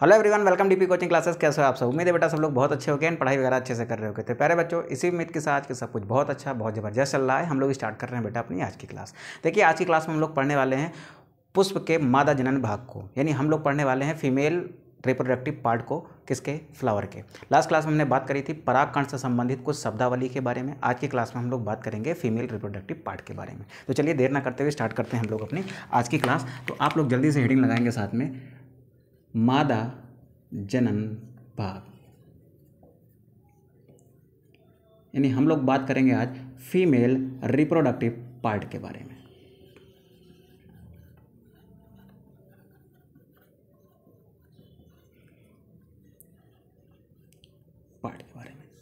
Hello everyone, welcome DP coaching classes. कैसे हो आप सब? उम्मीद है बेटा सब लोग बहुत अच्छे हो गए एंड पढ़ाई वगैरह अच्छे से कर रहे होगे। तो प्यारे बच्चों, इसी उम्मीद के साथ कि सब कुछ बहुत अच्छा बहुत ज़बरदस्त चल रहा है, हम लोग स्टार्ट कर रहे हैं बेटा अपनी आज की क्लास। देखिए, आज की क्लास में हम लोग पढ़ने वाले हैं पुष्प के मादा जनन भाग को, यानी हम लोग पढ़ने वाले हैं फीमेल रिप्रोडक्टिव पार्ट को, किसके? फ्लावर के। लास्ट क्लास में हमने बात करी थी परागकण से संबंधित कुछ शब्दावली के बारे में। आज की क्लास में हम लोग बात करेंगे फीमेल रिप्रोडक्टिव पार्ट के बारे में। तो चलिए देर ना करते हुए स्टार्ट करते हैं हम लोग अपनी आज की क्लास। तो आप लोग जल्दी से हेडिंग लगाएंगे साथ में, मादा जनन भाग, यानी हम लोग बात करेंगे आज फीमेल रिप्रोडक्टिव पार्ट के बारे में।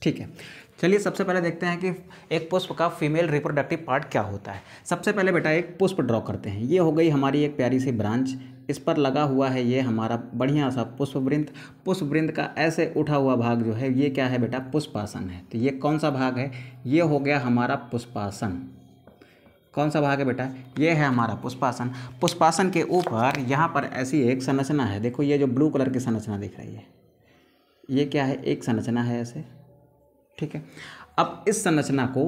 ठीक है, चलिए सबसे पहले देखते हैं कि एक पुष्प का फीमेल रिप्रोडक्टिव पार्ट क्या होता है। सबसे पहले बेटा एक पुष्प ड्रॉ करते हैं। ये हो गई हमारी एक प्यारी सी ब्रांच, इस पर लगा हुआ है ये हमारा बढ़िया सा पुष्पवृंत। पुष्पवृंत का ऐसे उठा हुआ भाग जो है ये क्या है बेटा? पुष्पासन है। तो ये कौन सा भाग है? ये हो गया हमारा पुष्पासन। कौन सा भाग है बेटा? ये है हमारा पुष्पासन। पुष्पासन के ऊपर यहाँ पर ऐसी एक संरचना है। देखो ये जो ब्लू कलर की संरचना दिख रही है, ये क्या है? एक संरचना है ऐसे। ठीक है, अब इस संरचना को,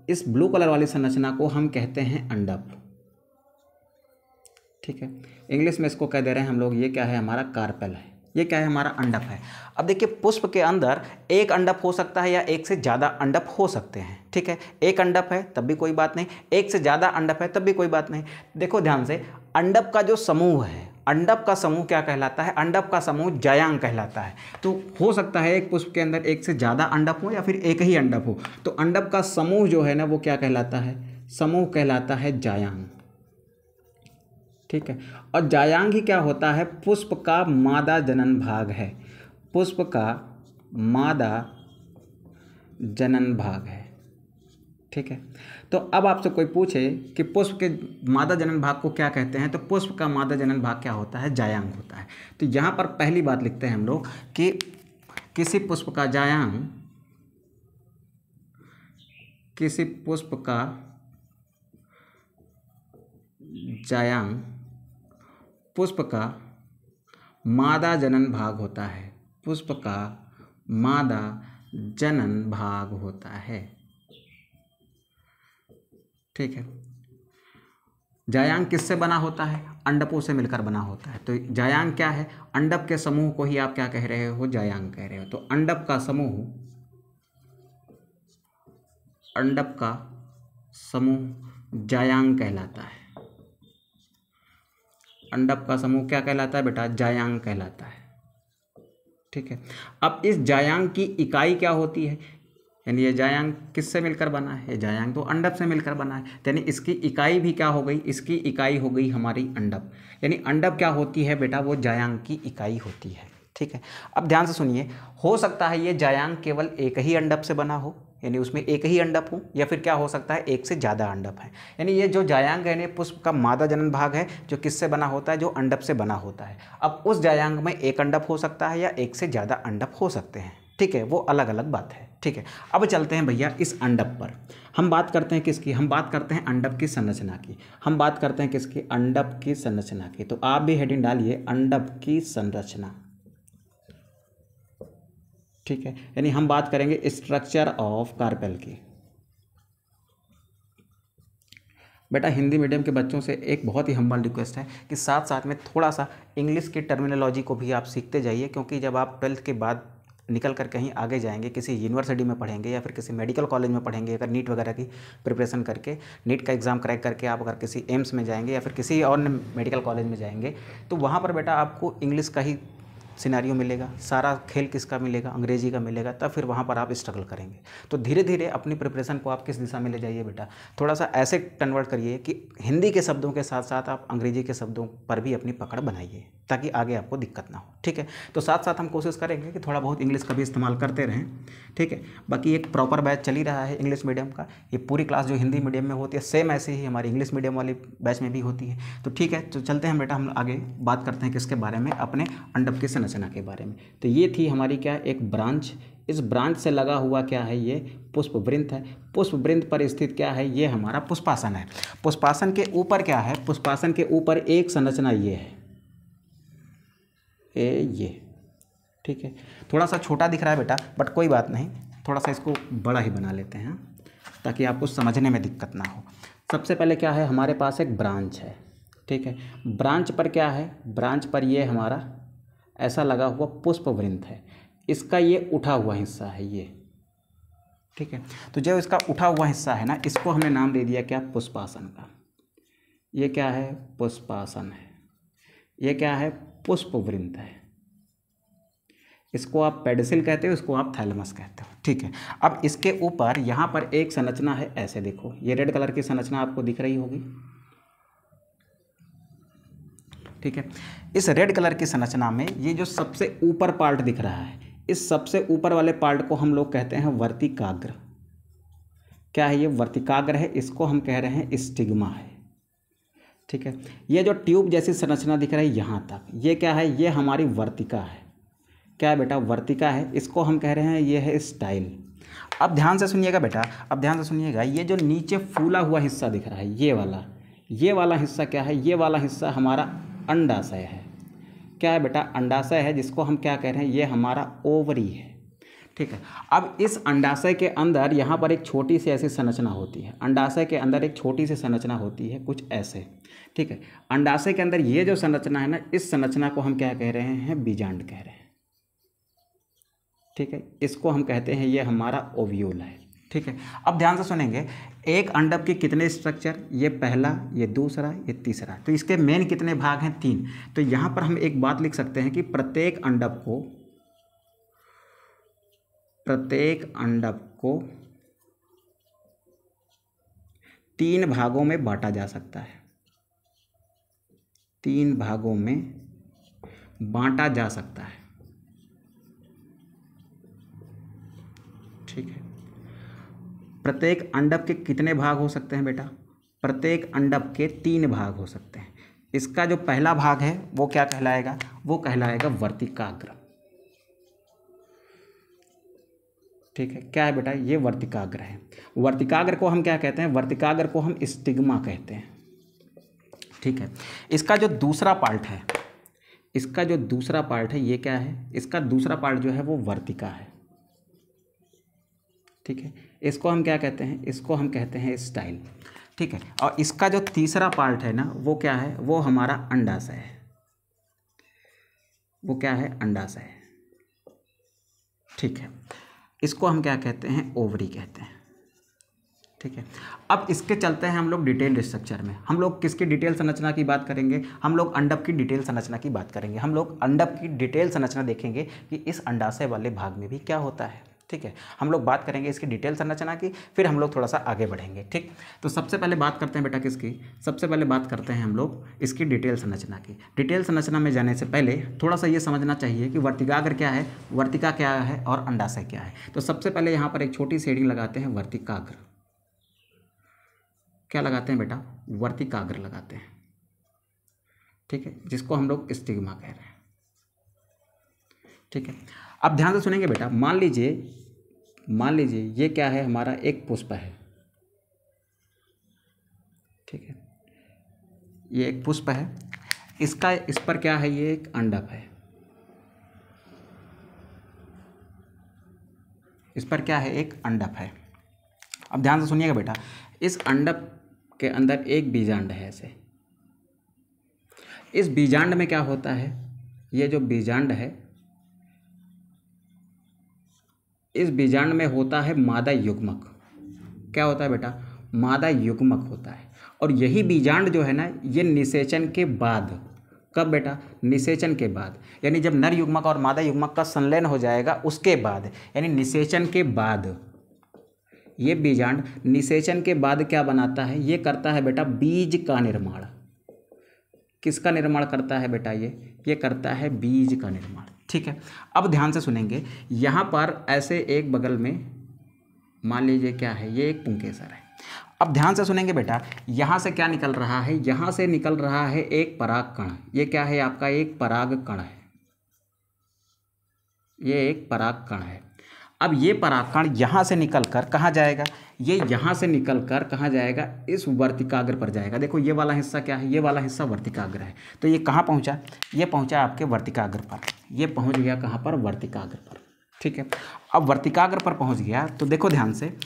इस ब्लू कलर वाली संरचना को हम कहते हैं अंडप। ठीक है, इंग्लिश में इसको कह दे रहे हैं हम लोग, ये क्या है? हमारा कार्पेल है। ये क्या है? हमारा अंडप है। अब देखिए, पुष्प के अंदर एक अंडप हो सकता है या एक से ज़्यादा अंडप हो सकते हैं। ठीक है, एक अंडप है तब भी कोई बात नहीं, एक से ज़्यादा अंडप है तब भी कोई बात नहीं। देखो ध्यान से, अंडप का जो समूह है, अंडप का समूह क्या कहलाता है? अंडप का समूह जायांग कहलाता है। तो हो सकता है एक पुष्प के अंदर एक से ज़्यादा अंडप हो या फिर एक ही अंडप हो। तो अंडप का समूह जो है ना, वो क्या कहलाता है? समूह कहलाता है जायांग। ठीक है, और जायांग ही क्या होता है? पुष्प का मादा जनन भाग है। पुष्प का मादा जनन भाग है। ठीक है, तो अब आपसे कोई पूछे कि पुष्प के मादा जनन भाग को क्या कहते हैं, तो पुष्प का मादा जनन भाग क्या होता है? जायांग होता है। तो यहाँ पर पहली बात लिखते हैं हम लोग कि किसी पुष्प का जायांग, किसी पुष्प का जायांग पुष्प का मादा जनन भाग होता है। पुष्प का मादा जनन भाग होता है। ठीक है, जायांग किससे बना होता है? अंडपों से मिलकर बना होता है। तो जायांग क्या है? अंडप के समूह को ही आप क्या कह रहे हो? जायांग कह रहे हो। तो अंडप का समूह, अंडप का समूह जायांग कहलाता है। अंडप का समूह क्या कहलाता है बेटा? जायांग कहलाता है। ठीक है, अब इस जायांग की इकाई क्या होती है? यानी ये जायांग किससे मिलकर बना है? जायांग तो अंडप से मिलकर बना है, यानी इसकी इकाई भी क्या हो गई? इसकी इकाई हो गई हमारी अंडप। यानी अंडप क्या होती है बेटा? वो जायांग की इकाई होती है। ठीक है, अब ध्यान से सुनिए, हो सकता है ये जायांग केवल एक ही अंडप से बना हो, यानी उसमें एक ही अंडप हो, या फिर क्या हो सकता है? एक से ज़्यादा अंडप है। यानी ये जो जायांग है, पुष्प का मादा जनन भाग है, जो किससे बना होता है? जो अंडप से बना होता है। अब उस जायांग में एक अंडप हो सकता है या एक से ज़्यादा अंडप हो सकते हैं। ठीक है, वो अलग अलग बात है। ठीक है, अब चलते हैं भैया इस अंडप पर। हम बात करते हैं किसकी? हम बात करते हैं अंडप की संरचना की। हम बात करते हैं किसकी? अंडप की संरचना की। तो आप भी हेडिंग डालिए, अंडप की संरचना। ठीक है, यानी हम बात करेंगे स्ट्रक्चर ऑफ कार्पेल की। बेटा हिंदी मीडियम के बच्चों से एक बहुत ही हम्बल रिक्वेस्ट है कि साथ साथ में थोड़ा सा इंग्लिश की टर्मिनोलॉजी को भी आप सीखते जाइए, क्योंकि जब आप 12th के बाद निकल कर कहीं आगे जाएंगे, किसी यूनिवर्सिटी में पढ़ेंगे या फिर किसी मेडिकल कॉलेज में पढ़ेंगे, अगर नीट वगैरह की प्रिपरेशन करके, नीट का एग्ज़ाम क्रैक करके आप अगर किसी एम्स में जाएंगे या फिर किसी और मेडिकल कॉलेज में जाएंगे, तो वहाँ पर बेटा आपको इंग्लिश का ही सिनेरियो मिलेगा, सारा खेल किसका मिलेगा? अंग्रेजी का मिलेगा। तब फिर वहाँ पर आप स्ट्रगल करेंगे। तो धीरे धीरे अपनी प्रिपरेशन को आप किस दिशा में ले जाइए बेटा? थोड़ा सा ऐसे कन्वर्ट करिए कि हिंदी के शब्दों के साथ साथ आप अंग्रेजी के शब्दों पर भी अपनी पकड़ बनाइए, ताकि आगे आपको दिक्कत ना हो। ठीक है, तो साथ साथ हम कोशिश करेंगे कि थोड़ा बहुत इंग्लिश का भी इस्तेमाल करते रहें। ठीक है, बाकी एक प्रॉपर बैच चल ही रहा है इंग्लिश मीडियम का। ये पूरी क्लास जो हिंदी मीडियम में होती है, सेम ऐसे ही हमारी इंग्लिश मीडियम वाली बैच में भी होती है। तो ठीक है, तो चलते हैं बेटा, हम आगे बात करते हैं किसके बारे में? अपने अंडप की संरचना के बारे में। तो ये थी हमारी क्या? एक ब्रांच। इस ब्रांच से लगा हुआ क्या है? ये पुष्पवृंत है। पुष्पवृंत पर स्थित क्या है? ये हमारा पुष्पासन है। पुष्पासन के ऊपर क्या है? पुष्पासन के ऊपर एक संरचना ये है, ये ठीक है, थोड़ा सा छोटा दिख रहा है बेटा, बट कोई बात नहीं, थोड़ा सा इसको बड़ा ही बना लेते हैं ताकि आपको समझने में दिक्कत ना हो। सबसे पहले क्या है, हमारे पास एक ब्रांच है, ठीक है। ब्रांच पर क्या है, ब्रांच पर ये हमारा ऐसा लगा हुआ पुष्पवृंत है, इसका ये उठा हुआ हिस्सा है ये, ठीक है। तो जो इसका उठा हुआ हिस्सा है ना, इसको हमने नाम दे दिया क्या, पुष्पासन का। ये क्या है, पुष्पासन है। ये क्या है, पुष्पवृंत है। इसको आप पेडिसिल कहते हो, इसको आप थैलेमस कहते हो, ठीक है। अब इसके ऊपर यहाँ पर एक संरचना है, ऐसे देखो, ये रेड कलर की संरचना आपको दिख रही होगी, ठीक है। इस रेड कलर की संरचना में ये जो सबसे ऊपर पार्ट दिख रहा है, इस सबसे ऊपर वाले पार्ट को हम लोग कहते हैं वर्तिकाग्र। क्या है ये, वर्तिकाग्र है, इसको हम कह रहे हैं स्टिग्मा है, ठीक है। ये जो ट्यूब जैसी संरचना दिख रही है यहाँ तक, ये क्या है, ये हमारी वर्तिका है। क्या है बेटा, वर्तिका है, इसको हम कह रहे हैं ये है स्टाइल। अब ध्यान से सुनिएगा बेटा, अब ध्यान से सुनिएगा, ये जो नीचे फूला हुआ हिस्सा दिख रहा है, ये वाला हिस्सा क्या है, ये वाला हिस्सा हमारा अंडाशय है। क्या है बेटा, अंडाशय है, जिसको हम क्या कह रहे हैं, ये हमारा ओवरी है, ठीक है। अब इस अंडाशय के अंदर यहाँ पर एक छोटी सी ऐसी संरचना होती है, अंडाशय के अंदर एक छोटी सी संरचना होती है कुछ ऐसे, ठीक है। अंडाशय के अंदर ये जो संरचना है ना, इस संरचना को हम क्या कह रहे हैं, बीजांड कह रहे हैं, ठीक है। इसको हम कहते हैं ये हमारा ओव्यूल है, ठीक है। अब ध्यान से सुनेंगे, एक अंडक के कितने स्ट्रक्चर, ये पहला, ये दूसरा, ये तीसरा, तो इसके मेन कितने भाग हैं, 3। तो यहाँ पर हम एक बात लिख सकते हैं कि प्रत्येक अंडक को 3 भागों में बांटा जा सकता है, 3 भागों में बांटा जा सकता है, ठीक है। प्रत्येक अंडक के कितने भाग हो सकते हैं बेटा, प्रत्येक अंडक के 3 भाग हो सकते हैं। इसका जो पहला भाग है वो क्या कहलाएगा, वो कहलाएगा वर्तिकाग्र, ठीक है। क्या है बेटा, ये वर्तिकाग्र है। वर्तिकाग्र को हम क्या कहते हैं, वर्तिकाग्र को हम स्टिग्मा कहते हैं, ठीक है। इसका जो दूसरा पार्ट है, इसका जो दूसरा पार्ट है, ये क्या है, इसका दूसरा पार्ट जो है वो वर्तिका है, ठीक है। इसको हम क्या कहते हैं, इसको हम कहते हैं स्टाइल, ठीक है। और इसका जो तीसरा पार्ट है ना, वो क्या है, वो हमारा अंडाशय है, वो क्या है, अंडाशय है, ठीक है। इसको हम क्या कहते हैं, ओवरी कहते हैं, ठीक है। अब इसके चलते हैं हम लोग डिटेल स्ट्रक्चर में। हम लोग किसकी डिटेल संरचना की बात करेंगे, हम लोग अंडक की डिटेल संरचना की बात करेंगे। हम लोग अंडक की डिटेल संरचना देखेंगे कि इस अंडाशय वाले भाग में भी क्या होता है, ठीक है। हम लोग बात करेंगे इसकी डिटेल संरचना की, फिर हम लोग थोड़ा सा आगे बढ़ेंगे, ठीक। तो सबसे पहले बात करते हैं बेटा किसकी, सबसे पहले बात करते हैं हम लोग इसकी डिटेल संरचना की। डिटेल संरचना में जाने से पहले थोड़ा सा ये समझना चाहिए कि वर्तिकाग्र क्या है, वर्तिका क्या है और अंडाशय क्या है। तो सबसे पहले यहाँ पर एक छोटी सी हेडिंग लगाते हैं, वर्तिकाग्र। क्या लगाते हैं बेटा, वर्तिकाग्र लगाते हैं, ठीक है, जिसको हम लोग स्टिग्मा कह रहे हैं, ठीक है। अब ध्यान से सुनेंगे बेटा, मान लीजिए ये क्या है, हमारा एक पुष्प है, ठीक है। ये एक पुष्प है, इसका इस पर क्या है, ये एक अंडक है, इस पर क्या है, एक अंडक है। अब ध्यान से सुनिएगा बेटा, इस अंडक के अंदर एक बीजांड है ऐसे। इस बीजांड में क्या होता है, ये जो बीजांड है, इस बीजांड में होता है मादा युग्मक। क्या होता है बेटा, मादा युग्मक होता है। और यही बीजांड जो है ना, ये निषेचन के बाद, कब बेटा, निषेचन के बाद, यानी जब नर युग्मक और मादा युग्मक का संलयन हो जाएगा उसके बाद, यानी निषेचन के बाद, ये बीजांड निषेचन के बाद क्या बनाता है, ये करता है बेटा बीज का निर्माण। किसका निर्माण करता है बेटा, ये करता है बीज का निर्माण, ठीक है। अब ध्यान से सुनेंगे, यहाँ पर ऐसे एक बगल में मान लीजिए क्या है, ये एक पुंकेसर है। अब ध्यान से सुनेंगे बेटा, यहाँ से क्या निकल रहा है, यहाँ से निकल रहा है एक पराग कण। ये क्या है आपका, एक पराग कण है, ये एक पराग कण है। अब ये परागकण यहाँ से निकल कर कहाँ जाएगा, ये यहाँ से निकल कर कहाँ जाएगा, इस वर्तिकाग्र पर जाएगा। देखो ये वाला हिस्सा क्या है, ये वाला हिस्सा वर्तिकाग्र है। तो ये कहाँ पहुँचा, ये पहुँचा आपके वर्तिकाग्र पर, ये पहुँच गया कहाँ पर, वर्तिकाग्र पर। ठीक है, अब वर्तिकाग्र पर पहुँच गया तो देखो ध्यान से,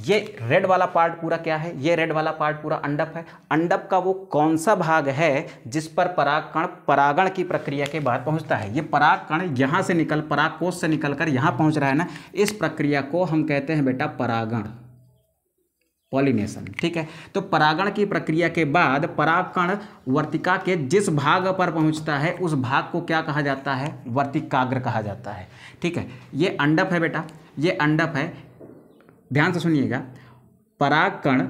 ये रेड वाला पार्ट पूरा क्या है, ये रेड वाला पार्ट पूरा अंडप है। अंडप का वो कौन सा भाग है जिस पर परागकण परागण की प्रक्रिया के बाद पहुंचता है। ये परागकण यहाँ से निकल, परागकोश से निकलकर यहाँ पहुंच रहा है ना, इस प्रक्रिया को हम कहते हैं बेटा परागण, पॉलिनेशन। ठीक है, तो परागण की प्रक्रिया के बाद परागकण वर्तिका के जिस भाग पर पहुंचता है उस भाग को क्या कहा जाता है, वर्तिकाग्र कहा जाता है। ठीक है, ये अंडप है बेटा, ये अंडप है। ध्यान से सुनिएगा, परागकण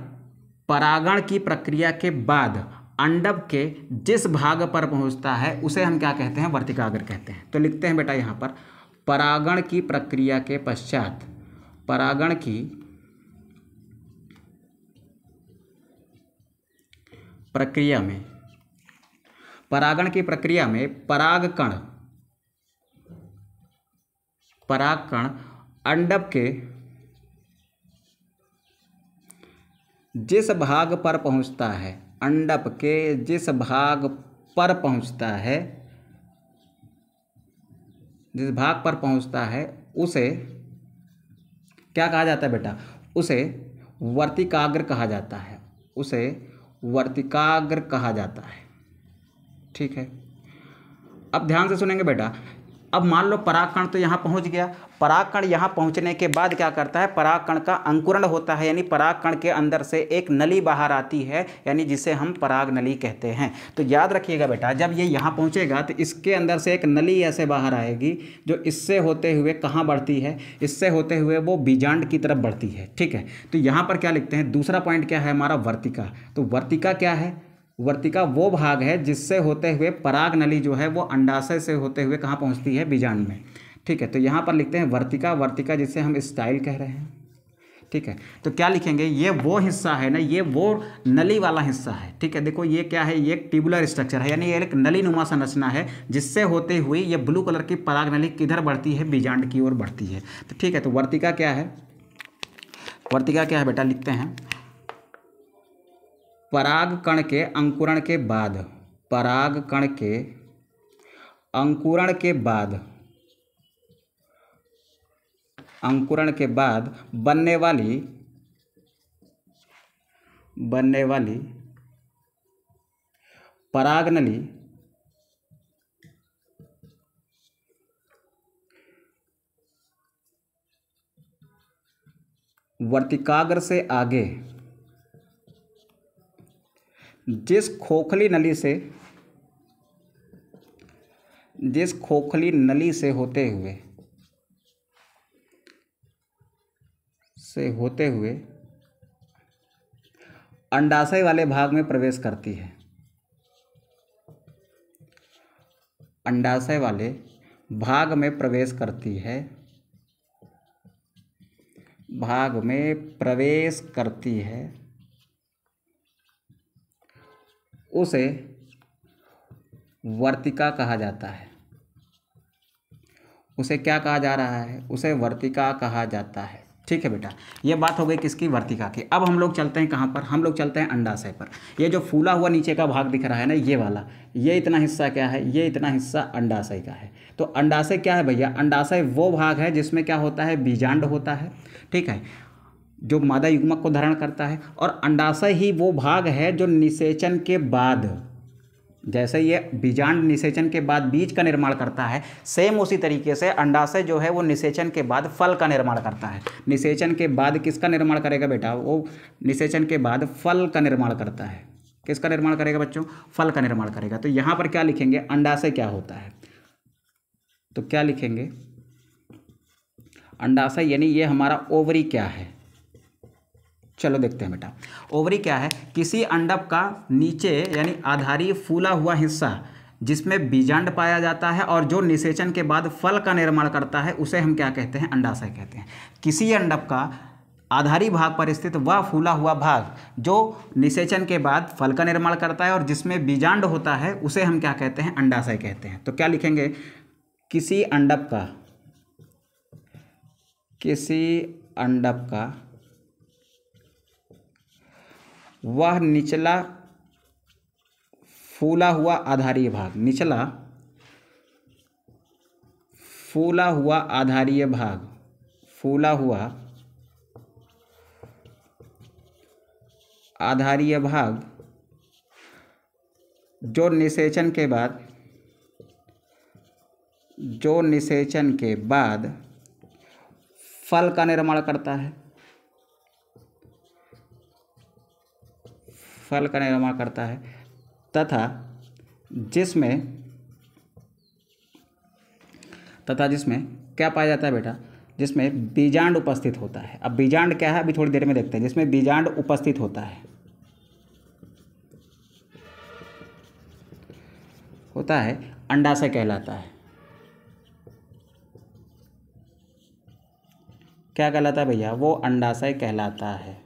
परागण की प्रक्रिया के बाद अंडप के जिस भाग पर पहुंचता है उसे हम क्या कहते हैं, वर्तिकाग्र कहते हैं। तो लिखते हैं बेटा यहाँ पर, परागण की प्रक्रिया के पश्चात, परागण की प्रक्रिया में, परागण की प्रक्रिया में परागकण अंडप के जिस भाग पर पहुंचता है, अंडप के जिस भाग पर पहुंचता है, जिस भाग पर पहुंचता है उसे क्या कहा जाता है बेटा, उसे वर्तिकाग्र कहा जाता है, उसे वर्तिकाग्र कहा जाता है। ठीक है, अब ध्यान से सुनेंगे बेटा। अब मान लो परागकण तो यहाँ पहुँच गया, परागकण यहाँ पहुँचने के बाद क्या करता है, परागकण का अंकुरण होता है, यानी परागकण के अंदर से एक नली बाहर आती है, यानी जिसे हम पराग नली कहते हैं। तो याद रखिएगा बेटा, जब ये यहाँ पहुँचेगा तो इसके अंदर से एक नली ऐसे बाहर आएगी जो इससे होते हुए कहाँ बढ़ती है, इससे होते हुए वो बीजांड की तरफ बढ़ती है। ठीक है, तो यहाँ पर क्या लिखते हैं, दूसरा पॉइंट क्या है हमारा, वर्तिका। तो वर्तिका क्या है, वर्तिका वो भाग है जिससे होते हुए पराग नली जो है वो अंडाशय से होते हुए कहाँ पहुँचती है, बीजांड में। ठीक है, तो यहाँ पर लिखते हैं वर्तिका, वर्तिका जिसे हम स्टाइल कह रहे हैं। ठीक है, तो क्या लिखेंगे, ये वो हिस्सा है ना, ये वो नली वाला हिस्सा है। ठीक है, देखो ये क्या है, ये एक ट्यूबुलर स्ट्रक्चर है, यानी ये एक नली नुमा संरचना है जिससे होते हुए ये ब्लू कलर की पराग नली किधर बढ़ती है, बीजांड की ओर बढ़ती है। तो ठीक है, तो वर्तिका क्या है, वर्तिका क्या है बेटा, लिखते हैं परागकण के अंकुरण के बाद, परागकण के अंकुरण के बाद, अंकुरण के बाद बनने वाली परागनली वर्तिकाग्र से आगे जिस खोखली नली से होते हुए अंडाशय वाले भाग में प्रवेश करती है, अंडाशय वाले भाग में प्रवेश करती है, भाग में प्रवेश करती है, उसे वर्तिका कहा जाता है। उसे क्या कहा जा रहा है, उसे वर्तिका कहा जाता है। ठीक है बेटा, ये बात हो गई किसकी, वर्तिका की। अब हम लोग चलते हैं कहाँ पर, हम लोग चलते हैं अंडाशय पर। ये जो फूला हुआ नीचे का भाग दिख रहा है ना, ये वाला, ये इतना हिस्सा क्या है, ये इतना हिस्सा अंडाशय का है। तो अंडाशय क्या है भैया, अंडाशय वो भाग है जिसमें क्या होता है, बीजांड होता है। ठीक है, जो मादा युग्मक को धारण करता है, और अंडाशय ही वो भाग है जो निषेचन के बाद, जैसे ये बीजांड निषेचन के बाद बीज का निर्माण करता है, सेम उसी तरीके से अंडाशय जो है वो निषेचन के बाद फल का निर्माण करता है। निषेचन के बाद किसका निर्माण करेगा बेटा, वो निषेचन के बाद फल का निर्माण करता है। किसका निर्माण करेगा बच्चों, फल का निर्माण करेगा। तो यहाँ पर क्या लिखेंगे, अंडाशय क्या होता है, तो क्या लिखेंगे, अंडाशय यानी ये हमारा ओवरी क्या है। चलो देखते हैं बेटा, ओवरी क्या है, किसी अंडप का नीचे यानी आधारी फूला हुआ हिस्सा जिसमें बीजांड पाया जाता है और जो निषेचन के बाद फल का निर्माण करता है उसे हम क्या कहते हैं, अंडाशय कहते हैं। किसी अंडप का आधारी भाग पर स्थित वह फूला हुआ भाग जो निषेचन के बाद फल का निर्माण करता है और जिसमें बीजांड होता है उसे हम क्या कहते हैं, अंडाशय कहते हैं। तो क्या लिखेंगे, किसी अंडप का किसी अंडक का वह निचला फूला हुआ आधारीय भाग, निचला फूला हुआ आधारीय भाग, फूला हुआ आधारीय भाग जो निषेचन के बाद फल का निर्माण करता है, फल का निर्माण करता है, तथा जिसमें क्या पाया जाता है बेटा, जिसमें बीजांड उपस्थित होता है। अब बीजांड क्या है अभी थोड़ी देर में देखते हैं। जिसमें बीजांड उपस्थित होता है अंडाशय कहलाता है। क्या कहलाता है भैया? वो अंडाशय कहलाता है।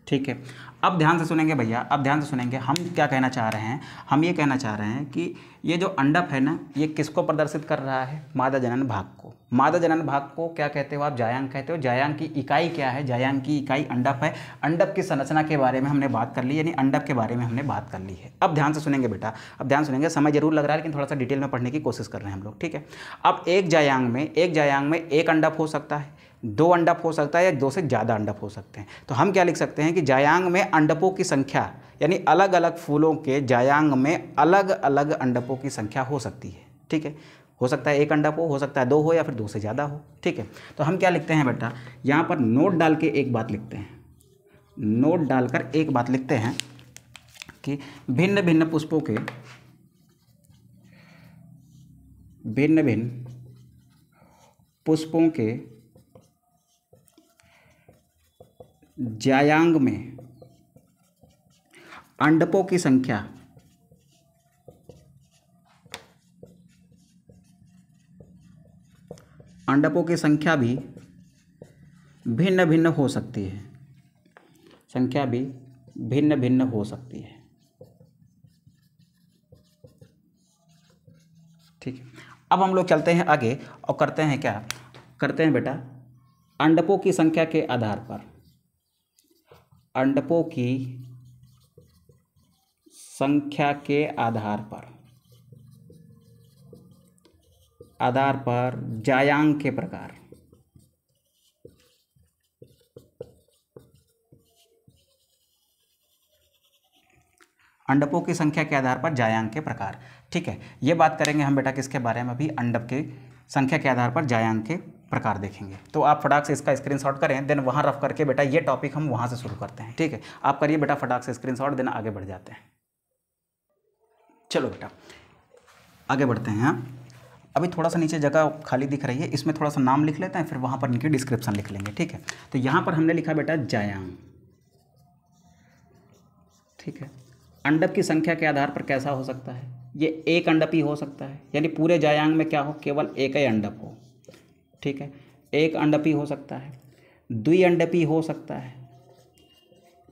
ठीक है, अब ध्यान से सुनेंगे भैया, अब ध्यान से सुनेंगे। हम क्या कहना चाह रहे हैं? हम ये कहना चाह रहे हैं कि ये जो अंडप है ना, ये किसको प्रदर्शित कर रहा है? मादा जनन भाग को। मादा जनन भाग को क्या कहते हो आप? जायांग कहते हो। जायांग की इकाई क्या है? जायांग की इकाई अंडप है। अंडप की संरचना के बारे में हमने बात कर ली, यानी अंडप के बारे में हमने बात कर ली है। अब ध्यान से सुनेंगे बेटा, अब ध्यान सुनेंगे। समय जरूर लग रहा है, लेकिन थोड़ा सा डिटेल में पढ़ने की कोशिश कर रहे हैं हम लोग। ठीक है, अब एक जायांग में एक अंडप हो सकता है, दो अंडप हो सकता है, या दो से ज़्यादा अंडप हो सकते हैं। तो हम क्या लिख सकते हैं कि जायांग में अंडपों की संख्या, यानी अलग अलग फूलों के जायांग में अलग अलग अंडपों की संख्या हो सकती है। ठीक है, हो सकता है एक अंडप हो सकता है दो हो, या फिर दो से ज़्यादा हो। ठीक है, तो हम क्या लिखते हैं बेटा, यहाँ पर नोट डाल के एक बात लिखते हैं, नोट डालकर एक बात लिखते हैं कि भिन्न भिन्न पुष्पों के जायांग में अंडपों की संख्या भी भिन्न भिन्न हो सकती है, संख्या भी भिन्न भिन्न हो सकती है। ठीक है, अब हम लोग चलते हैं आगे और करते हैं क्या, करते हैं बेटा अंडपों की संख्या के आधार पर, अंडपों की संख्या के आधार पर जायांग के प्रकार, अंडपों की संख्या के आधार पर जायांग के प्रकार। ठीक है, ये बात करेंगे हम बेटा किसके बारे में? अभी अंडप के संख्या के आधार पर जायांग के प्रकार देखेंगे। तो आप फटाक से इसका स्क्रीनशॉट करें, देन वहाँ रफ करके बेटा ये टॉपिक हम वहाँ से शुरू करते हैं। ठीक है, आप करिए बेटा फटाक से स्क्रीनशॉट, देन आगे बढ़ जाते हैं। चलो बेटा आगे बढ़ते हैं। अभी थोड़ा सा नीचे जगह खाली दिख रही है, इसमें थोड़ा सा नाम लिख लेते हैं, फिर वहाँ पर नीचे डिस्क्रिप्शन लिख लेंगे। ठीक है, तो यहाँ पर हमने लिखा बेटा जायांग। ठीक है, अंडप की संख्या के आधार पर कैसा हो सकता है? ये एक अंडप ही हो सकता है, यानी पूरे जायांग में क्या हो? केवल एक ही अंडप हो। ठीक है, एक अंडप ही हो सकता है, द्विअंडपी हो सकता है,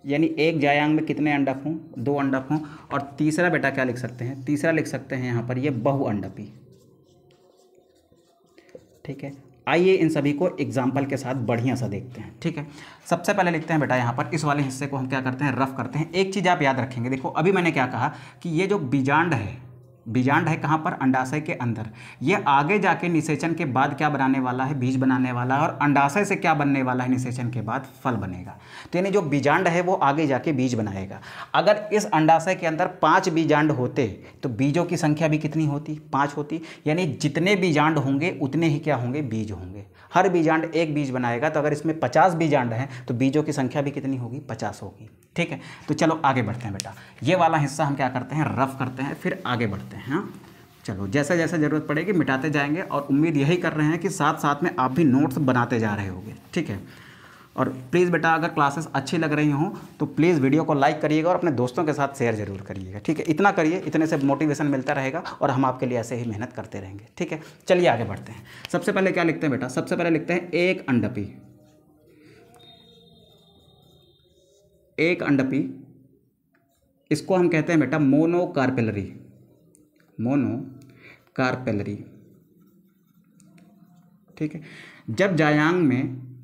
यानी एक जायांग में कितने अंडप हों? दो अंडप हों। और तीसरा बेटा क्या लिख सकते हैं? तीसरा लिख सकते हैं यहाँ पर ये बहुअंडपी। ठीक है, आइए इन सभी को एग्जाम्पल के साथ बढ़िया सा देखते हैं। ठीक है, सबसे पहले लिखते हैं बेटा यहाँ पर इस वाले हिस्से को हम क्या करते हैं? रफ करते हैं। एक चीज़ आप याद रखेंगे, देखो अभी मैंने क्या कहा कि ये जो बीजांड है, बीजांड है कहाँ पर? अंडाशय के अंदर। ये आगे जाके निषेचन के बाद क्या बनाने वाला है? बीज बनाने वाला है। और अंडाशय से क्या बनने वाला है? निषेचन के बाद फल बनेगा। तो यानी जो बीजांड है वो आगे जाके बीज बनाएगा। अगर इस अंडाशय के अंदर 5 बीजांड होते तो बीजों की संख्या भी कितनी होती? 5 होती। यानी जितने बीजांड होंगे उतने ही क्या होंगे? बीज होंगे। हर बीजांड एक बीज बनाएगा, तो अगर इसमें 50 बीजांड हैं तो बीजों की संख्या भी कितनी होगी? 50 होगी। ठीक है, तो चलो आगे बढ़ते हैं बेटा। ये वाला हिस्सा हम क्या करते हैं? रफ करते हैं, फिर आगे बढ़ते हैं। हाँ चलो, जैसे जैसे ज़रूरत पड़ेगी मिटाते जाएंगे, और उम्मीद यही कर रहे हैं कि साथ साथ में आप भी नोट्स बनाते जा रहे होंगे। ठीक है, और प्लीज़ बेटा अगर क्लासेस अच्छी लग रही हों तो प्लीज़ वीडियो को लाइक करिएगा और अपने दोस्तों के साथ शेयर जरूर करिएगा। ठीक है, इतना करिए, इतने से मोटिवेशन मिलता रहेगा और हम आपके लिए ऐसे ही मेहनत करते रहेंगे। ठीक है, चलिए आगे बढ़ते हैं। सबसे पहले क्या लिखते हैं बेटा? सबसे पहले लिखते हैं एक अंडपी। एक अंडपी, इसको हम कहते हैं बेटा मोनोकार्पेलरी। मोनोकार्पेलरी। ठीक है, जब जायांग में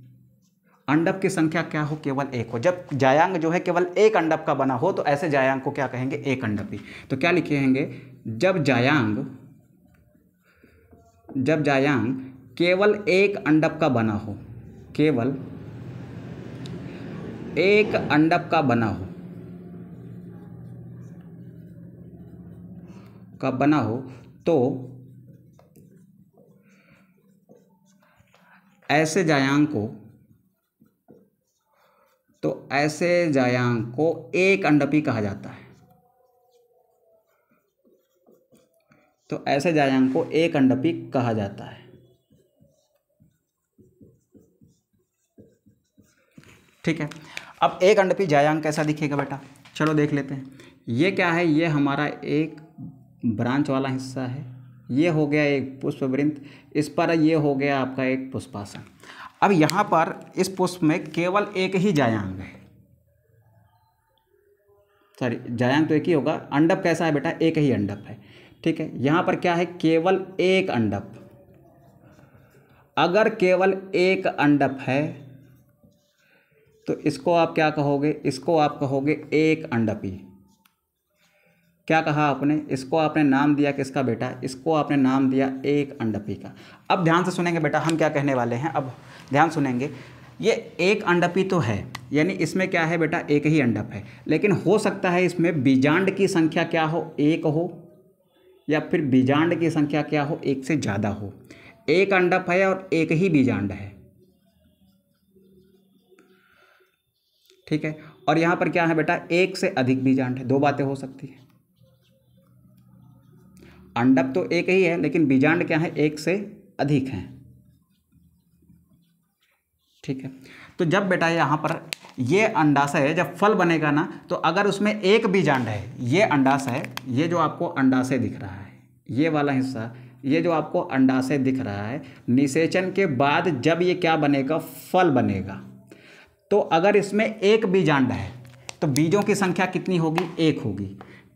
अंडप की संख्या क्या हो, केवल एक हो। जब जायांग जो है केवल एक अंडप का बना हो तो ऐसे जायांग को क्या कहेंगे, एक अंडपी। तो क्या लिखेंगे, जब जायांग केवल एक अंडप का बना हो, केवल एक अंडप का बना हो तो ऐसे जायांग को एक अंडपी कहा जाता है। तो ऐसे जायांग को एक अंडपी कहा जाता है। ठीक है, अब एक अंडपी जायांग कैसा दिखेगा बेटा, चलो देख लेते हैं। ये क्या है, ये हमारा एक ब्रांच वाला हिस्सा है, ये हो गया एक पुष्पवृंत, इस पर ये हो गया आपका एक पुष्पासन। अब यहाँ पर इस पुष्प में केवल एक ही जायांग है, सॉरी जायांग तो एक ही होगा, अंडप कैसा है बेटा, एक ही अंडप है। ठीक है, यहाँ पर क्या है, केवल एक अंडप। अगर केवल एक अंडप है तो इसको आप क्या कहोगे, इसको आप कहोगे एक अंडपी। क्या कहा आपने, इसको आपने नाम दिया किसका बेटा, इसको आपने नाम दिया एक अंडपी का। अब ध्यान से सुनेंगे बेटा हम क्या कहने वाले हैं, अब ध्यान सुनेंगे। ये एक अंडपी तो है, यानी इसमें क्या है बेटा, एक ही अंडप है, लेकिन हो सकता है इसमें बीजांड की संख्या क्या हो, एक हो, या फिर बीजांड की संख्या क्या हो, एक से ज़्यादा हो। एक अंडप है और एक ही बीजांड है। ठीक है, और यहाँ पर क्या है बेटा, एक से अधिक बीजांड है। दो बातें हो सकती है, अंडप तो एक ही है लेकिन बीजांड क्या है, एक से अधिक हैं। ठीक है, तो जब बेटा यहाँ पर ये अंडाशय जब फल बनेगा ना, तो अगर उसमें एक बीजांड है, ये अंडाशय, ये जो आपको अंडाशय दिख रहा है, ये वाला हिस्सा, ये जो आपको अंडाशय दिख रहा है, निषेचन के बाद जब ये क्या बनेगा, फल बनेगा। तो अगर इसमें एक बीजांड है तो बीजों की संख्या कितनी होगी, एक होगी।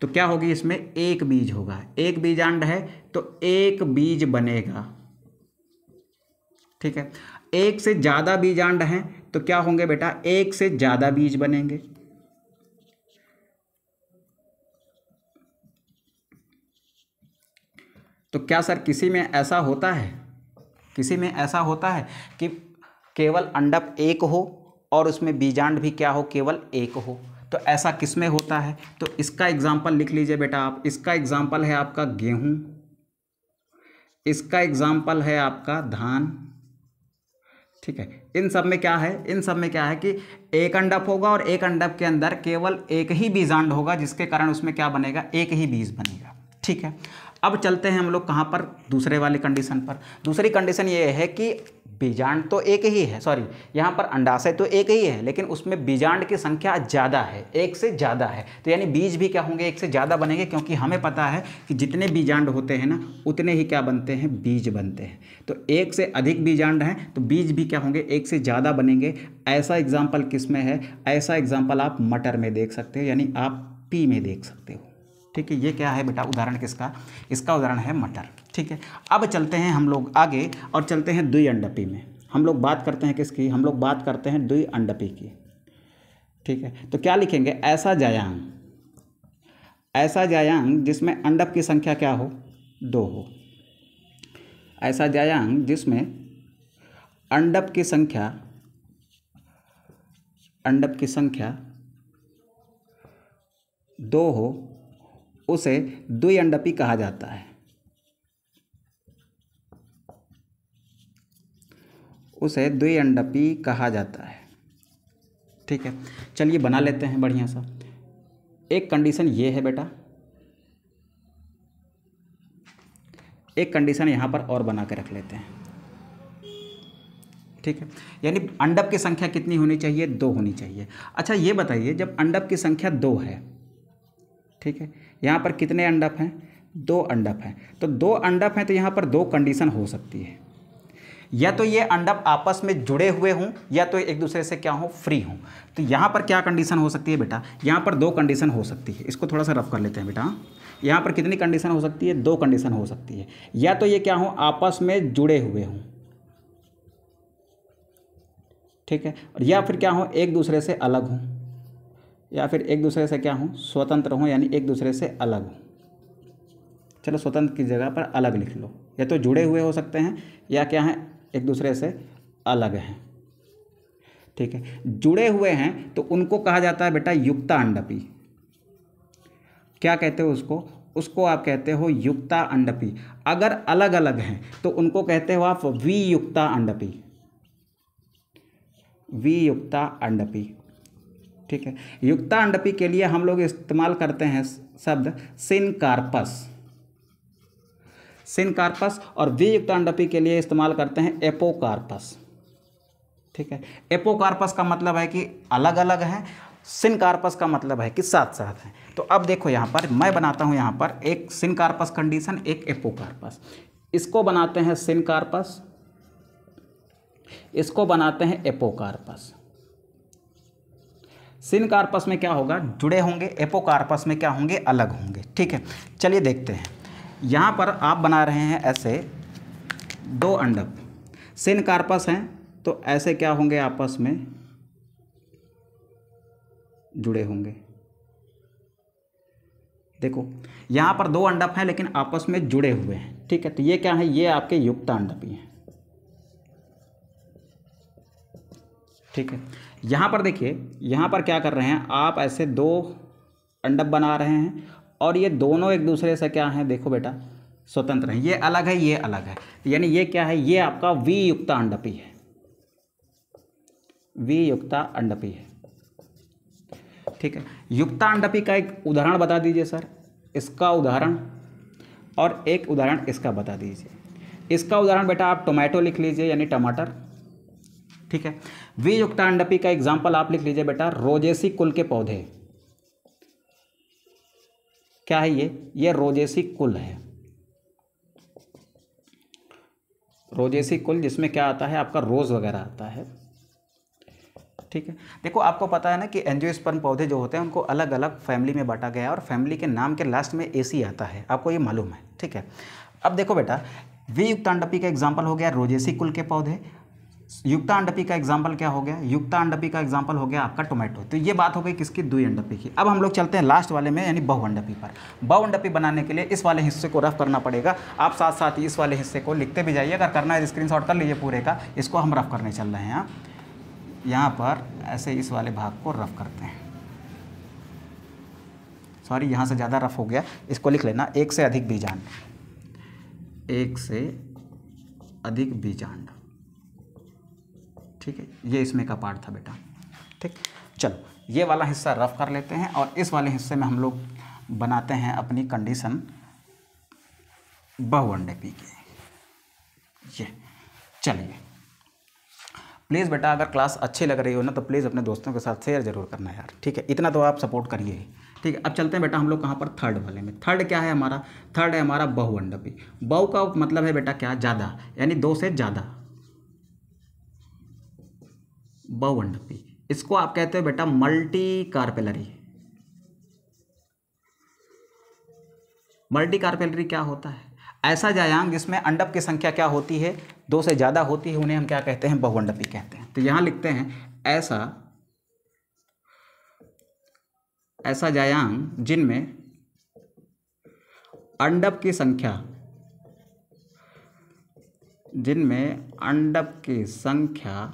तो क्या होगी, इसमें एक बीज होगा। एक बीजांड है तो एक बीज बनेगा। ठीक है, एक से ज़्यादा बीजांड हैं तो क्या होंगे बेटा, एक से ज़्यादा बीज बनेंगे। तो क्या सर किसी में ऐसा होता है, किसी में ऐसा होता है कि केवल अंडप एक हो और उसमें बीजांड भी क्या हो, केवल एक हो? तो ऐसा किस में होता है? तो इसका एग्जाम्पल लिख लीजिए बेटा आप। इसका एग्जाम्पल है आपका गेहूं, इसका एग्जाम्पल है आपका धान। ठीक है, इन सब में क्या है, इन सब में क्या है कि एक अंडप होगा और एक अंडप के अंदर केवल एक ही बीजांड होगा, जिसके कारण उसमें क्या बनेगा, एक ही बीज बनेगा। ठीक है, अब चलते हैं हम लोग कहाँ पर, दूसरे वाली कंडीशन पर। दूसरी कंडीशन ये है कि बीजांड तो एक ही है, सॉरी यहाँ पर अंडाशय तो एक ही है, लेकिन उसमें बीजांड की संख्या ज़्यादा है, एक से ज़्यादा है। तो यानी बीज भी क्या होंगे, एक से ज़्यादा बनेंगे, क्योंकि हमें पता है कि जितने बीजांड होते हैं ना, उतने ही क्या बनते हैं, बीज बनते हैं। तो एक से अधिक बीजांड हैं तो बीज भी क्या होंगे, एक से ज़्यादा बनेंगे। ऐसा एग्जाम्पल किस में है, ऐसा एग्जाम्पल आप मटर में देख सकते हो, यानी आप पी में देख सकते हो। ठीक है, ये क्या है बेटा, उदाहरण किसका, इसका उदाहरण है मटर। ठीक है, अब चलते हैं हम लोग आगे और चलते हैं द्विअंडपी में। हम लोग बात करते हैं किसकी, हम लोग बात करते हैं द्विअंडपी की। ठीक है, तो क्या लिखेंगे, ऐसा जायांग, ऐसा जायांग जिसमें अंडप की संख्या क्या हो, 2 हो। ऐसा जायांग जिसमें अंडप की संख्या 2 हो, उसे द्विअंडपी कहा जाता है। उसे द्विअंडपी कहा जाता है। ठीक है, चलिए बना लेते हैं बढ़िया सा। एक कंडीशन ये है बेटा, एक कंडीशन यहाँ पर और बना के रख लेते हैं। ठीक है, यानी अंडप की संख्या कितनी होनी चाहिए, 2 होनी चाहिए। अच्छा ये बताइए, जब अंडप की संख्या 2 है, ठीक है, यहाँ पर कितने अंडप हैं, 2 अंडप हैं। तो 2 अंडप हैं तो यहाँ पर 2 कंडीशन हो सकती है, या तो ये अंडप आपस में जुड़े हुए हों, या तो एक दूसरे से क्या हो, फ्री हों। तो यहाँ पर क्या कंडीशन हो सकती है बेटा, यहाँ पर 2 कंडीशन हो सकती है। इसको थोड़ा सा रफ कर लेते हैं बेटा। यहाँ पर कितनी कंडीशन हो सकती है, 2 कंडीशन हो सकती है। या तो ये क्या हो, आपस में जुड़े हुए हों, ठीक है, और या फिर क्या हो, एक दूसरे से अलग हों, या फिर एक दूसरे से क्या हों, स्वतंत्र हों, यानी एक दूसरे से अलग हों। चलो स्वतंत्र की जगह पर अलग लिख लो, या तो जुड़े हुए हो सकते हैं या क्या हैं, एक दूसरे से अलग हैं। ठीक है, जुड़े हुए हैं तो उनको कहा जाता है बेटा युक्ता अंडपी। क्या कहते हो उसको, उसको आप कहते हो युक्ता अंडपी। अगर अलग अलग हैं तो उनको कहते हो आप वियुक्ता अंडपी, वियुक्ता अंडपी। ठीक है, युक्ता अंडपी के लिए हम लोग इस्तेमाल करते हैं शब्द सिनकार्पस, सिनकार्पस, और वियुक्ता अंडपी के लिए इस्तेमाल करते हैं एपोकार्पस। ठीक है, एपोकार्पस का मतलब है कि अलग अलग हैं, सिनकार्पस का मतलब है कि साथ साथ हैं। तो अब देखो यहाँ पर मैं बनाता हूँ यहाँ पर एक सिनकार्पस कंडीशन, एक एपोकार्पस। इसको बनाते हैं सिनकार्पस, इसको बनाते हैं एपोकार्पस। सिनकार्पस में क्या होगा, जुड़े होंगे, एपोकार्पस में क्या होंगे, अलग होंगे। ठीक है, चलिए देखते हैं। यहाँ पर आप बना रहे हैं ऐसे दो अंडक, सिनकार्पस हैं तो ऐसे क्या होंगे, आपस में जुड़े होंगे। देखो यहाँ पर दो अंडक हैं लेकिन आपस में जुड़े हुए हैं। ठीक है, तो ये क्या है, ये आपके युक्ता अंडपी हैं। ठीक है, यहाँ पर देखिए, यहाँ पर क्या कर रहे हैं आप, ऐसे दो अंडक बना रहे हैं और ये दोनों एक दूसरे से क्या हैं, देखो बेटा स्वतंत्र हैं। ये अलग है, ये अलग है, यानी ये क्या है, ये आपका वियुक्ता अंडपी है, वियुक्ता अंडपी है। ठीक है, युक्ता अंडपी का एक उदाहरण बता दीजिए सर, इसका उदाहरण, और एक उदाहरण इसका बता दीजिए। इसका उदाहरण बेटा आप टोमेटो लिख लीजिए, यानी टमाटर। ठीक है, वियुक्ता अंडपी का एग्जाम्पल आप लिख लीजिए बेटा रोजेसी कुल के पौधे। क्या है ये रोजेसी कुल है, रोजेसी कुल, जिसमें क्या आता है आपका रोज वगैरह आता है। ठीक है, देखो आपको पता है ना कि एंजियोस्पर्म पौधे जो होते हैं उनको अलग अलग फैमिली में बांटा गया है, और फैमिली के नाम के लास्ट में एसी आता है, आपको ये मालूम है। ठीक है, अब देखो बेटा वियुक्ता अंडपी का एग्जाम्पल हो गया रोजेसी कुल के पौधे, युक्ता अंडपी का एग्जाम्पल क्या हो गया, युक्ता अंडपी का एग्जाम्पल हो गया आपका टोमेटो। तो ये बात हो गई किसकी, द्विअंडपी की। अब हम लोग चलते हैं लास्ट वाले में, यानी बहुअंडपी पर। बहुअंडपी बनाने के लिए इस वाले हिस्से को रफ करना पड़ेगा। आप साथ साथ ही इस वाले हिस्से को लिखते भी जाइए, अगर करना है स्क्रीनशॉट कर लीजिए पूरे का। इसको हम रफ करने चल रहे हैं, यहाँ पर ऐसे इस वाले भाग को रफ करते हैं। सॉरी, यहाँ से ज़्यादा रफ हो गया, इसको लिख लेना, एक से अधिक बीजांड, एक से अधिक बीजांड। ठीक है, ये इसमें का पार्ट था बेटा। ठीक, चलो ये वाला हिस्सा रफ कर लेते हैं, और इस वाले हिस्से में हम लोग बनाते हैं अपनी कंडीशन बहुअंडपी की। ये चलिए, प्लीज़ बेटा अगर क्लास अच्छी लग रही हो ना तो प्लीज़ अपने दोस्तों के साथ शेयर जरूर करना यार। ठीक है, इतना तो आप सपोर्ट करिए ही। ठीक है, अब चलते हैं बेटा हम लोग कहाँ पर, थर्ड वाले में। थर्ड क्या है हमारा, थर्ड है हमारा बहुअंडपी। बहु का मतलब है बेटा क्या, ज़्यादा, यानी दो से ज़्यादा, बहुअंडपी। इसको आप कहते हो बेटा मल्टी कार्पेलरी। मल्टी कार्पेलरी क्या होता है, ऐसा जायांग जिसमें अंडप की संख्या क्या होती है, दो से ज़्यादा होती है, उन्हें हम क्या कहते हैं, बहुअंडपी कहते हैं। तो यहाँ लिखते हैं ऐसा जायांग जिनमें अंडप की संख्या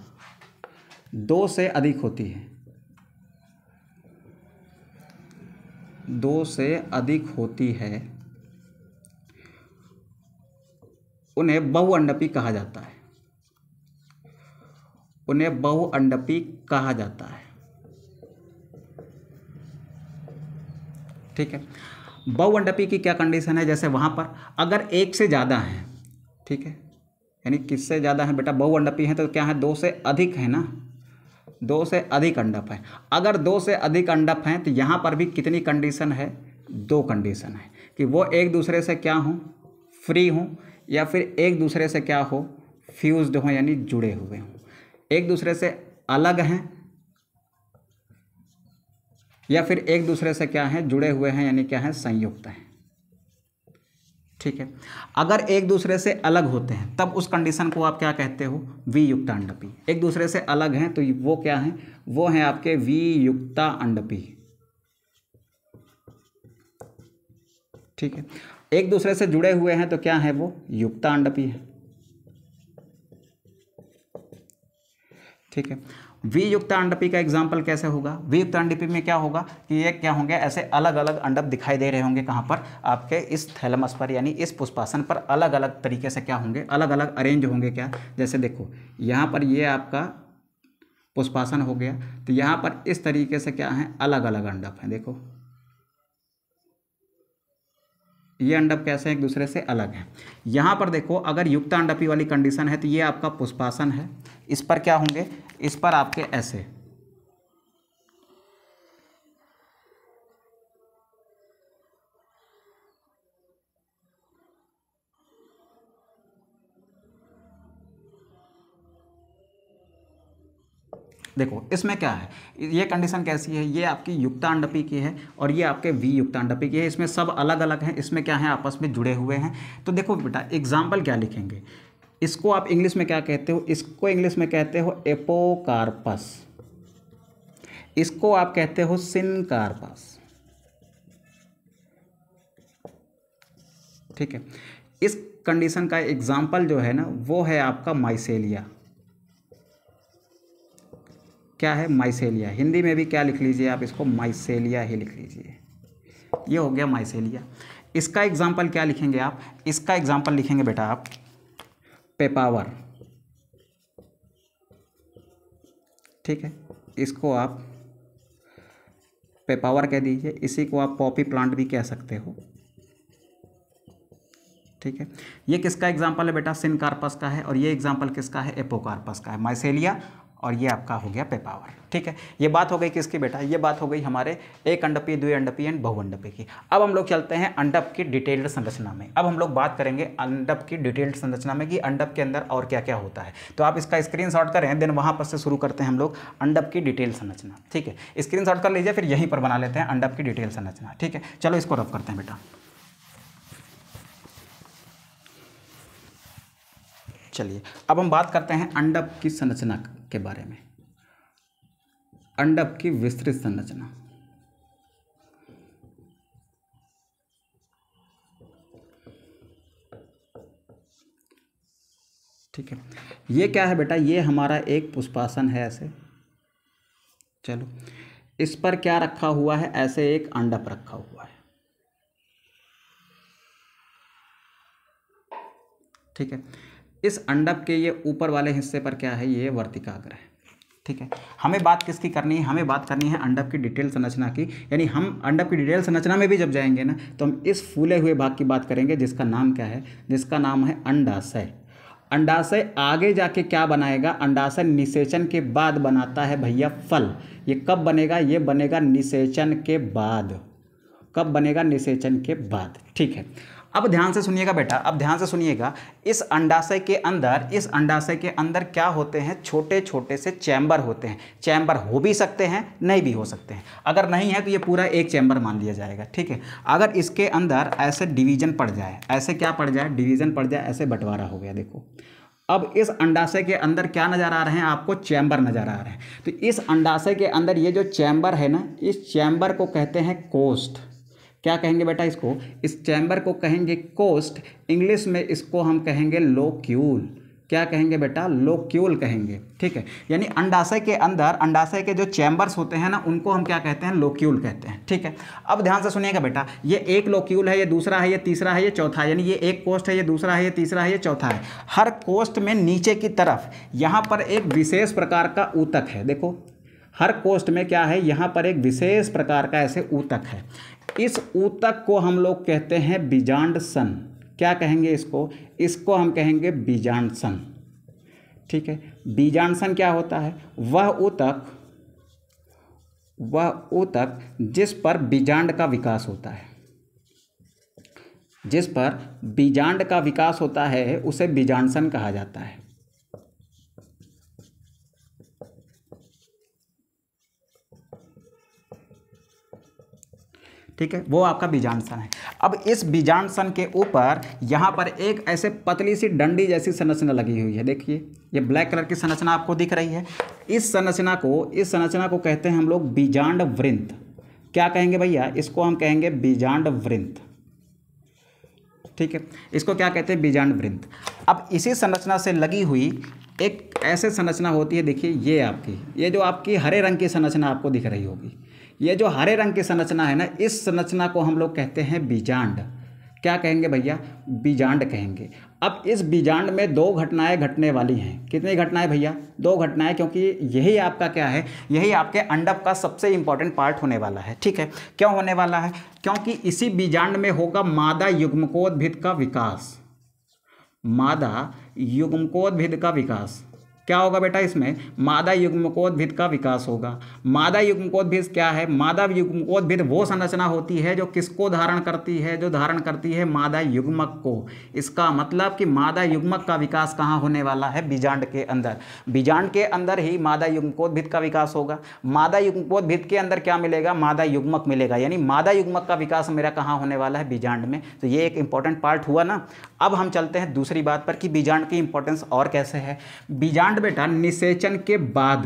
दो से अधिक होती है, दो से अधिक होती है, उन्हें बहुअंडपी कहा जाता है, उन्हें बहुअंडपी कहा जाता है। ठीक है, बहुअंडपी की क्या कंडीशन है, जैसे वहां पर अगर एक से ज़्यादा है, ठीक है, यानी किससे ज़्यादा है बेटा, बहुअंडपी है तो क्या है, दो से अधिक है ना, दो से अधिक अंडप है। अगर दो से अधिक अंडप हैं तो यहाँ पर भी कितनी कंडीशन है, दो कंडीशन है, कि वो एक दूसरे से क्या हों, फ्री हों, या फिर एक दूसरे से क्या हो, फ्यूज्ड हों, यानी जुड़े हुए हों। एक दूसरे से अलग हैं या फिर एक दूसरे से क्या है, जुड़े हुए हैं, यानी क्या है, संयुक्त हैं। ठीक है। अगर एक दूसरे से अलग होते हैं तब उस कंडीशन को आप क्या कहते हो, वियुक्त अंडपी। एक दूसरे से अलग हैं तो वो क्या हैं, वो हैं आपके वियुक्ता अंडपी। ठीक है। एक दूसरे से जुड़े हुए हैं तो क्या है, वो युक्ता अंडपी है। ठीक है। वियुक्त अंडपी का एग्जाम्पल कैसे होगा, वियुक्त अंडपी में क्या होगा कि ये क्या होंगे, ऐसे अलग अलग अंडप दिखाई दे रहे होंगे, कहाँ पर, आपके इस थैलमस पर, यानी इस पुष्पासन पर अलग अलग तरीके से क्या होंगे, अलग अलग अरेंज होंगे। क्या, जैसे देखो यहाँ पर ये आपका पुष्पासन हो गया, तो यहाँ पर इस तरीके से क्या है, अलग अलग अंडप हैं। देखो ये अंडप कैसे हैं, एक दूसरे से अलग हैं। यहाँ पर देखो अगर युक्त अंडपी वाली कंडीशन है तो ये आपका पुष्पासन है, इस पर क्या होंगे, इस पर आपके ऐसे, देखो इसमें क्या है, ये कंडीशन कैसी है, ये आपकी युक्ता अंडपी की है और ये आपके वियुक्त अंडपी की है। इसमें सब अलग अलग हैं, इसमें क्या है, आपस में जुड़े हुए हैं। तो देखो बेटा एग्जाम्पल क्या लिखेंगे, इसको आप इंग्लिश में क्या कहते हो, इसको इंग्लिश में कहते हो एपोकार्पस, इसको आप कहते हो सिनकार्पस। ठीक है। इस कंडीशन का एग्जाम्पल जो है ना वो है आपका माइसेलिया। क्या है, माइसेलिया। हिंदी में भी क्या लिख लीजिए आप, इसको माइसेलिया ही लिख लीजिए। ये हो गया माइसेलिया। इसका एग्जाम्पल क्या लिखेंगे आप, इसका एग्जाम्पल लिखेंगे बेटा आप पेपावर। ठीक है, इसको आप पेपावर कह दीजिए, इसी को आप पॉपी प्लांट भी कह सकते हो। ठीक है। ये किसका एग्जाम्पल है बेटा, सिनकार्पस का है, और ये एग्जाम्पल किसका है, एपोकार्पस का है, माइसेलिया, और ये आपका हो गया पेपावर। ठीक है। ये बात हो गई किसकी बेटा, ये बात हो गई हमारे एक अंडपी, द्विअंडपी एंड बहुअंडपी की। अब हम लोग चलते हैं अंडप की डिटेल्ड संरचना में। अब हम लोग बात करेंगे अंडप की डिटेल्ड संरचना में कि अंडप के अंदर और क्या क्या होता है। तो आप इसका स्क्रीनशॉट करें, देन वहाँ पर से शुरू करते हैं हम लोग अंडप की डिटेल संरचना। ठीक है, स्क्रीनशॉट कर लीजिए, फिर यहीं पर बना लेते हैं अंडप की डिटेल संरचना। ठीक है, चलो इसको रफ करते हैं बेटा। चलिए अब हम बात करते हैं अंडप की संरचना के बारे में, अंडप की विस्तृत संरचना। ठीक है, ये क्या है बेटा, ये हमारा एक पुष्पासन है ऐसे। चलो इस पर क्या रखा हुआ है, ऐसे एक अंडप रखा हुआ है। ठीक है, इस अंडप के ये ऊपर वाले हिस्से पर क्या है, ये वर्तिकाग्र है। ठीक है, हमें बात किसकी करनी है, हमें बात करनी है अंडप की डिटेल संरचना की। यानी हम अंडप की डिटेल संरचना में भी जब जाएंगे ना तो हम इस फूले हुए भाग की बात करेंगे, जिसका नाम क्या है, जिसका नाम है अंडाशय। अंडाशय आगे जाके क्या बनाएगा, अंडाशय निषेचन के बाद बनाता है भैया फल। ये कब बनेगा, ये बनेगा निषेचन के बाद। कब बनेगा, निषेचन के बाद। ठीक है, अब ध्यान से सुनिएगा बेटा, अब ध्यान से सुनिएगा। इस अंडाशय के अंदर, इस अंडाशय के अंदर क्या होते हैं, छोटे छोटे से चैम्बर होते हैं। चैम्बर हो भी सकते हैं, नहीं भी हो सकते हैं। अगर नहीं है तो ये पूरा एक चैम्बर मान लिया जाएगा। ठीक है, अगर इसके अंदर ऐसे डिवीजन पड़ जाए, ऐसे क्या पड़ जाए, डिवीजन पड़ जाए, ऐसे बंटवारा हो गया। देखो अब इस अंडाशय के अंदर क्या नजर आ रहे हैं आपको, चैम्बर नजर आ रहे हैं। तो इस अंडाशय के अंदर ये जो चैम्बर है ना, इस चैम्बर को कहते हैं कोस्ट। क्या कहेंगे बेटा इसको, इस चैम्बर को कहेंगे कोस्ट। इंग्लिश में इसको हम कहेंगे लोक्यूल। क्या कहेंगे बेटा, लोक्यूल कहेंगे। ठीक है, यानी अंडाशय के अंदर, अंडाशय के जो चैम्बर्स होते हैं ना, उनको हम क्या कहते हैं, लोक्यूल कहते हैं। ठीक है, अब ध्यान से सुनिएगा बेटा, ये एक लोक्यूल है, ये दूसरा है, ये तीसरा है, ये चौथा है। यानी ये एक कोस्ट है, ये दूसरा है, ये तीसरा है, ये चौथा है। हर कोस्ट में नीचे की तरफ यहाँ पर एक विशेष प्रकार का ऊतक है। देखो हर कोस्ट में क्या है, यहाँ पर एक विशेष प्रकार का ऐसे ऊतक है। इस ऊतक को हम लोग कहते हैं बीजांड-सन। क्या कहेंगे इसको, इसको हम कहेंगे बीजांड-सन। ठीक है, बीजांड-सन क्या होता है, वह ऊतक जिस पर बीजांड का विकास होता है, जिस पर बीजांड का विकास होता है उसे बीजांड-सन कहा जाता है। ठीक है, वो आपका बीजांड सन है। अब इस बीजांड सन के ऊपर यहाँ पर एक ऐसे पतली सी डंडी जैसी संरचना लगी हुई है। देखिए ये ब्लैक कलर की संरचना आपको दिख रही है। इस संरचना को कहते हैं हम लोग बीजांड वृंत। क्या कहेंगे भैया? इसको हम कहेंगे बीजांड वृंत। ठीक है, इसको क्या कहते हैं? बीजांड वृंत। अब इसी संरचना से लगी हुई एक ऐसे संरचना होती है, देखिए ये जो आपकी हरे रंग की संरचना आपको दिख रही होगी, ये जो हरे रंग की संरचना है ना, इस संरचना को हम लोग कहते हैं बीजांड। क्या कहेंगे भैया? बीजांड कहेंगे। अब इस बीजांड में दो घटनाएं घटने वाली हैं। कितनी घटनाएं भैया? दो घटनाएं, क्योंकि यही आपका क्या है, यही आपके अंडप का सबसे इंपॉर्टेंट पार्ट होने वाला है। ठीक है, क्यों होने वाला है? क्योंकि इसी बीजांड में होगा मादा युग्मकोद्भिद का विकास। मादा युग्मकोद्भिद का विकास क्या होगा बेटा? इसमें मादा युग्मकोद्भिद का विकास होगा। मादा युग्मकोद्भिद क्या है? मादा युग्मकोद्भिद वो संरचना होती है जो किसको धारण करती है? जो धारण करती है मादा युग्मक को। इसका मतलब कि मादा युग्मक का विकास कहाँ होने वाला है? बीजांड के अंदर। बीजांड के अंदर ही मादा युग्मकोद्भिद का विकास होगा। मादा युग्मकोद्भिद के अंदर क्या मिलेगा? मादा युग्मक मिलेगा। यानी मादा युग्मक का विकास मेरा कहाँ होने वाला है? बीजांड में। तो ये एक इंपॉर्टेंट पार्ट हुआ ना। अब हम चलते हैं दूसरी बात पर कि बीजांड की इंपॉर्टेंस और कैसे है। बीजांड बेटा निषेचन के बाद,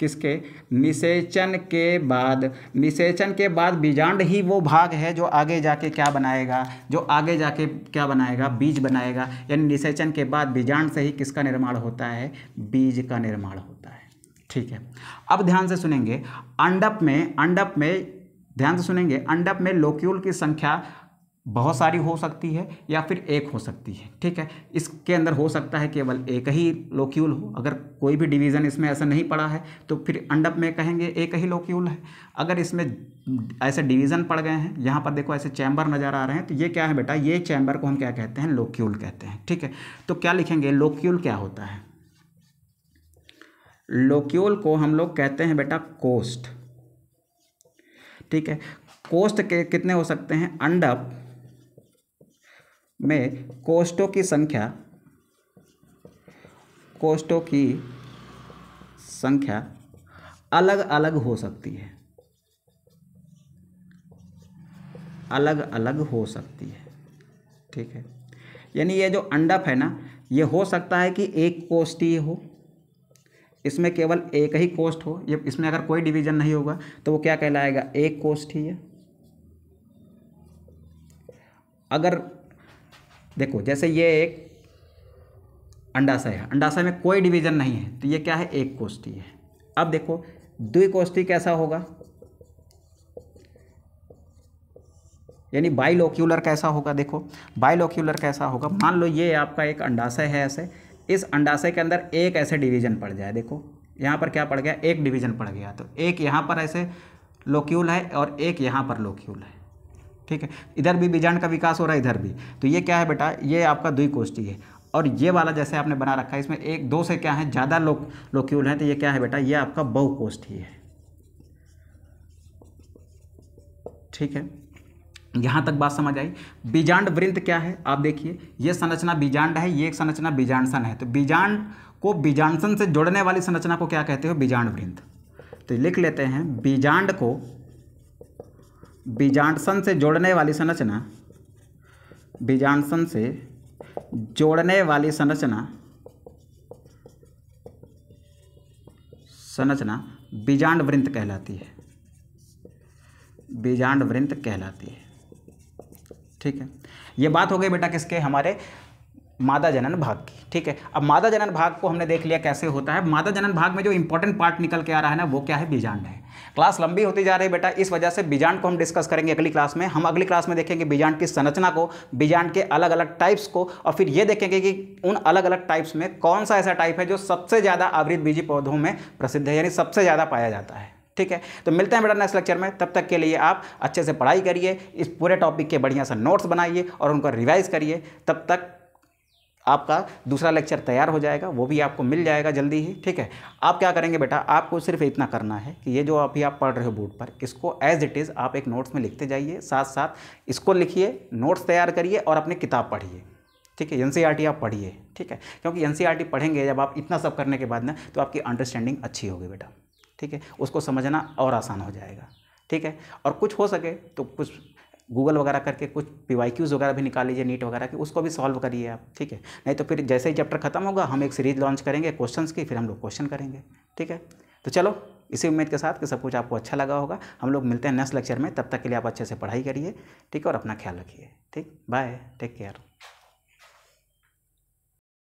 किसके? निषेचन के बाद बीजांड ही वो भाग है जो आगे जाके क्या बनाएगा? बीज बनाएगा। यानी निषेचन के बाद बीजांड से ही किसका निर्माण होता है? बीज का निर्माण होता है। ठीक है, अब ध्यान से सुनेंगे। अंडप में ध्यान से सुनेंगे, अंडप में लोक्यूल की संख्या बहुत सारी हो सकती है या फिर एक हो सकती है। ठीक है, इसके अंदर हो सकता है केवल एक ही लोक्यूल हो। अगर कोई भी डिवीज़न इसमें ऐसा नहीं पड़ा है तो फिर अंडप में कहेंगे एक ही लोक्यूल है। अगर इसमें ऐसे डिवीज़न पड़ गए हैं, यहाँ पर देखो ऐसे चैम्बर नज़र आ रहे हैं, तो ये क्या है बेटा? ये चैम्बर को हम क्या कहते हैं? लोक्यूल कहते हैं। ठीक है, तो क्या लिखेंगे? लोक्यूल क्या होता है? लोक्यूल को हम लोग कहते हैं बेटा कोष्ठ। ठीक है, कोष्ठ के कितने हो सकते हैं? अंडप में कोष्ठों की संख्या अलग अलग हो सकती है। ठीक है, यानी ये जो अंडप है ना, ये हो सकता है कि एक कोष्ठीय हो, इसमें केवल एक ही कोष्ठ हो। ये इसमें अगर कोई डिवीजन नहीं होगा तो वो क्या कहलाएगा? एक कोष्ठीय। अगर देखो जैसे ये एक अंडाशय है, अंडाशय में कोई डिवीजन नहीं है तो ये क्या है? एक कोष्ठी है। अब देखो द्विकोष्ठी कैसा होगा? यानी बाइलोक्यूलर कैसा होगा? देखो बाइलोक्यूलर कैसा होगा? मान लो ये आपका एक अंडाशय है ऐसे, इस अंडाशय के अंदर एक ऐसे डिवीजन पड़ जाए। देखो यहाँ पर क्या पड़ गया? एक डिवीजन पड़ गया। तो एक यहाँ पर ऐसे लोक्यूल है और एक यहाँ पर लोक्यूल है। ठीक है, इधर भी बीजांड का विकास हो रहा है, इधर भी। तो ये क्या है बेटा? ये आपका द्विकोष्ठी है। और ये वाला जैसे आपने बना रखा है, इसमें एक दो से क्या है? ज़्यादा लोक्यूल हैं, तो ये क्या है बेटा? ये आपका बहुकोष्ठी है। ठीक है, यहाँ तक बात समझ आई। बीजांड वृंत क्या है? आप देखिए ये संरचना बीजांड है, ये एक संरचना बीजांड सन है। तो बीजांड को बीजांड सन से जोड़ने वाली संरचना को क्या कहते हो? बीजांड वृंत। तो लिख लेते हैं, बीजांड को बीजांड सन से जोड़ने वाली संरचना, बीजांड सन से जोड़ने वाली संरचना बीजांड वृंत कहलाती है। बीजांड वृंत कहलाती है। ठीक है, ये बात हो गई बेटा किसके? हमारे मादा जनन भाग की। ठीक है, अब मादा जनन भाग को हमने देख लिया कैसे होता है। मादा जनन भाग में जो इंपॉर्टेंट पार्ट निकल के आ रहा है ना, वो क्या है? बीजांड है। क्लास लंबी होती जा रही है बेटा, इस वजह से बीजांड को हम डिस्कस करेंगे अगली क्लास में। हम अगली क्लास में देखेंगे बीजांड की संरचना को, बीजांड के अलग अलग टाइप्स को, और फिर ये देखेंगे कि उन अलग अलग टाइप्स में कौन सा ऐसा टाइप है जो सबसे ज़्यादा आवृत बीजी पौधों में प्रसिद्ध है, यानी सबसे ज़्यादा पाया जाता है। ठीक है, तो मिलते हैं बेटा नेक्स्ट लेक्चर में। तब तक के लिए आप अच्छे से पढ़ाई करिए, इस पूरे टॉपिक के बढ़िया सा नोट्स बनाइए और उनको रिवाइज करिए। तब तक आपका दूसरा लेक्चर तैयार हो जाएगा, वो भी आपको मिल जाएगा जल्दी ही। ठीक है, आप क्या करेंगे बेटा? आपको सिर्फ इतना करना है कि ये जो अभी आप पढ़ रहे हो बोर्ड पर, इसको एज इट इज़ आप एक नोट्स में लिखते जाइए, साथ साथ इसको लिखिए, नोट्स तैयार करिए और अपनी किताब पढ़िए। ठीक है, एनसीईआरटी आप पढ़िए। ठीक है, क्योंकि एनसीईआरटी पढ़ेंगे जब आप इतना सब करने के बाद ना, तो आपकी अंडरस्टैंडिंग अच्छी होगी बेटा। ठीक है, उसको समझना और आसान हो जाएगा। ठीक है। और कुछ हो सके तो कुछ गूगल वगैरह करके कुछ PYQs वगैरह भी निकाल लीजिए नीट वगैरह की, उसको भी सॉल्व करिए आप, ठीक है। नहीं तो फिर जैसे ही चैप्टर खत्म होगा हम एक सीरीज लॉन्च करेंगे क्वेश्चंस की, फिर हम लोग क्वेश्चन करेंगे, ठीक है। तो चलो इसी उम्मीद के साथ कि सब कुछ आपको अच्छा लगा होगा, हम लोग मिलते हैं नेक्स्ट लेक्चर में। तब तक के लिए आप अच्छे से पढ़ाई करिए, ठीक है, और अपना ख्याल रखिए, ठीक। Bye, take care.